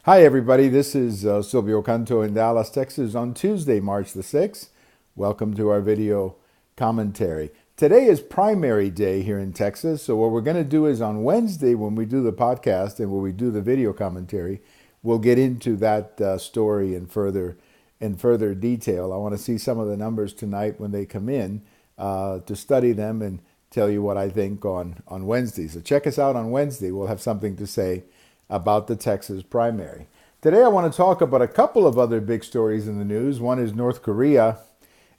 Hi, everybody. This is Silvio Canto in Dallas, Texas on Tuesday, March the 6th. Welcome to our video commentary. Today is primary day here in Texas, so what we're going to do is on Wednesday when we do the podcast and when we do the video commentary, we'll get into that story in further detail. I want to see some of the numbers tonight when they come in to study them and tell you what I think on Wednesday. So check us out on Wednesday. We'll have something to say about the Texas primary. Today I want to talk about a couple of other big stories in the news. One is North Korea,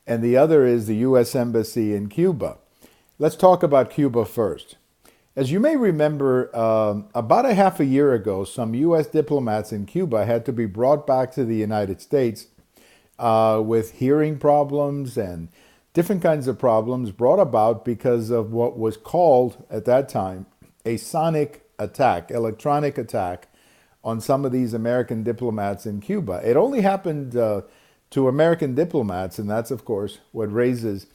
and the other is the U.S. Embassy in Cuba. Let's talk about Cuba first. As you may remember, about a half a year ago, some U.S. diplomats in Cuba had to be brought back to the United States with hearing problems and different kinds of problems brought about because of what was called at that time a sonic attack, electronic attack on some of these American diplomats in Cuba. It only happened to American diplomats, and that's, of course, what raises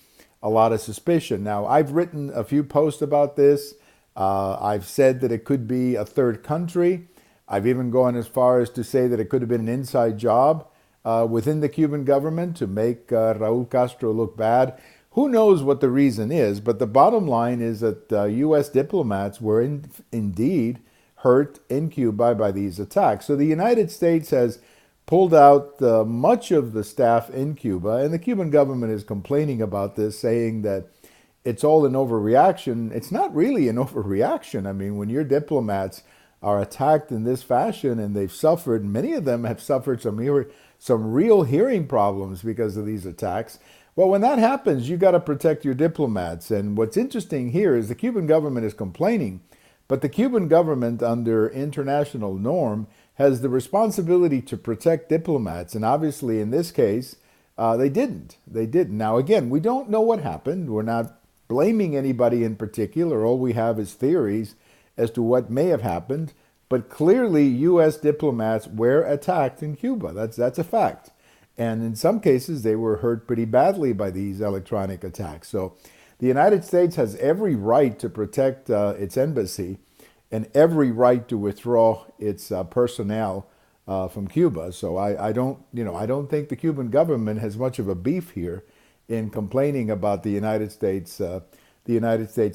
a lot of suspicion. Now, I've written a few posts about this. I've said that it could be a third country. I've even gone as far as to say that it could have been an inside job within the Cuban government to make Raul Castro look bad. Who knows what the reason is, but the bottom line is that U.S. diplomats were indeed hurt in Cuba by these attacks. So the United States has pulled out much of the staff in Cuba, and the Cuban government is complaining about this, saying that it's all an overreaction. It's not really an overreaction. I mean, when your diplomats are attacked in this fashion and they've suffered, many of them have suffered some real hearing problems because of these attacks. Well, when that happens, you got to protect your diplomats. And what's interesting here is the Cuban government is complaining, but the Cuban government, under international norm, has the responsibility to protect diplomats. And obviously, in this case, they didn't. They didn't. Now, again, we don't know what happened. We're not blaming anybody in particular. All we have is theories as to what may have happened. But clearly, U.S. diplomats were attacked in Cuba. That's a fact. And in some cases, they were hurt pretty badly by these electronic attacks. So the United States has every right to protect its embassy and every right to withdraw its personnel from Cuba. So I don't think the Cuban government has much of a beef here in complaining about the United States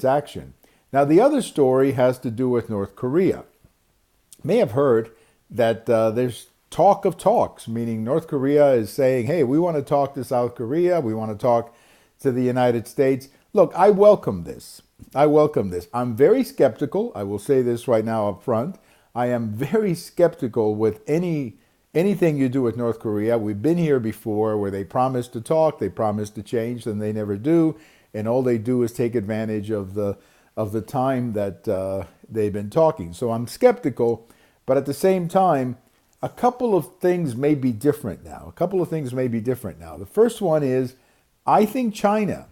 action. Now, the other story has to do with North Korea. You may have heard that there's talk of talks, meaning North Korea is saying, hey, we want to talk to South Korea. We want to talk to the United States. Look, I welcome this. I welcome this. I'm very skeptical. I will say this right now up front. I am very skeptical with anything you do with North Korea. We've been here before where they promise to talk, they promise to change, and they never do. And all they do is take advantage of the time that they've been talking. So I'm skeptical, but at the same time, a couple of things may be different now. The first one is, I think China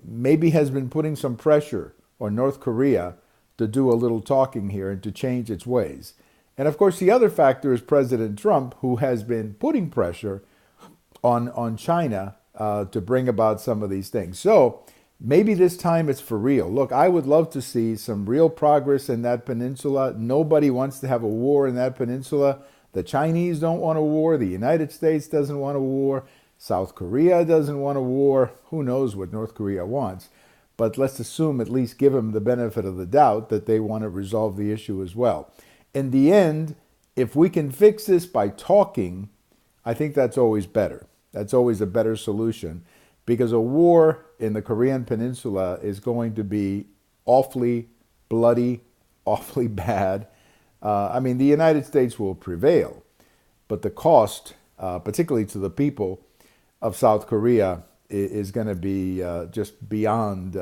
maybe has been putting some pressure on North Korea to do a little talking here and to change its ways. And of course, the other factor is President Trump, who has been putting pressure on China to bring about some of these things. So maybe this time it's for real. Look, I would love to see some real progress in that peninsula. Nobody wants to have a war in that peninsula. The Chinese don't want a war. The United States doesn't want a war. South Korea doesn't want a war. Who knows what North Korea wants? But let's assume, at least give them the benefit of the doubt, that they want to resolve the issue as well. In the end, if we can fix this by talking, I think that's always better. That's always a better solution, because a war in the Korean Peninsula is going to be awfully bloody, awfully bad. The United States will prevail, but the cost, particularly to the people of South Korea, is going to be just beyond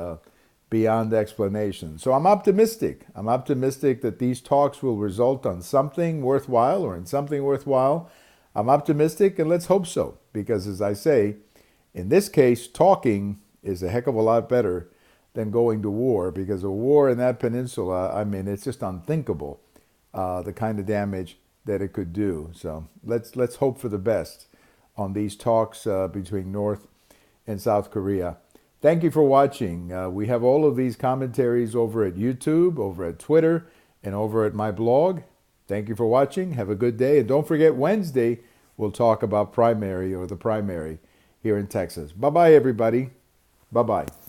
explanation. So I'm optimistic. I'm optimistic that these talks will result on something worthwhile or in something worthwhile. I'm optimistic, and let's hope so, because as I say, in this case, talking is a heck of a lot better than going to war, because a war in that peninsula, it's just unthinkable, the kind of damage that it could do. So let's hope for the best on these talks between North and South Korea. Thank you for watching. We have all of these commentaries over at YouTube, over at Twitter, and over at my blog. Thank you for watching. Have a good day. And don't forget, Wednesday, we'll talk about primary or the primary here in Texas. Bye-bye, everybody. Bye-bye.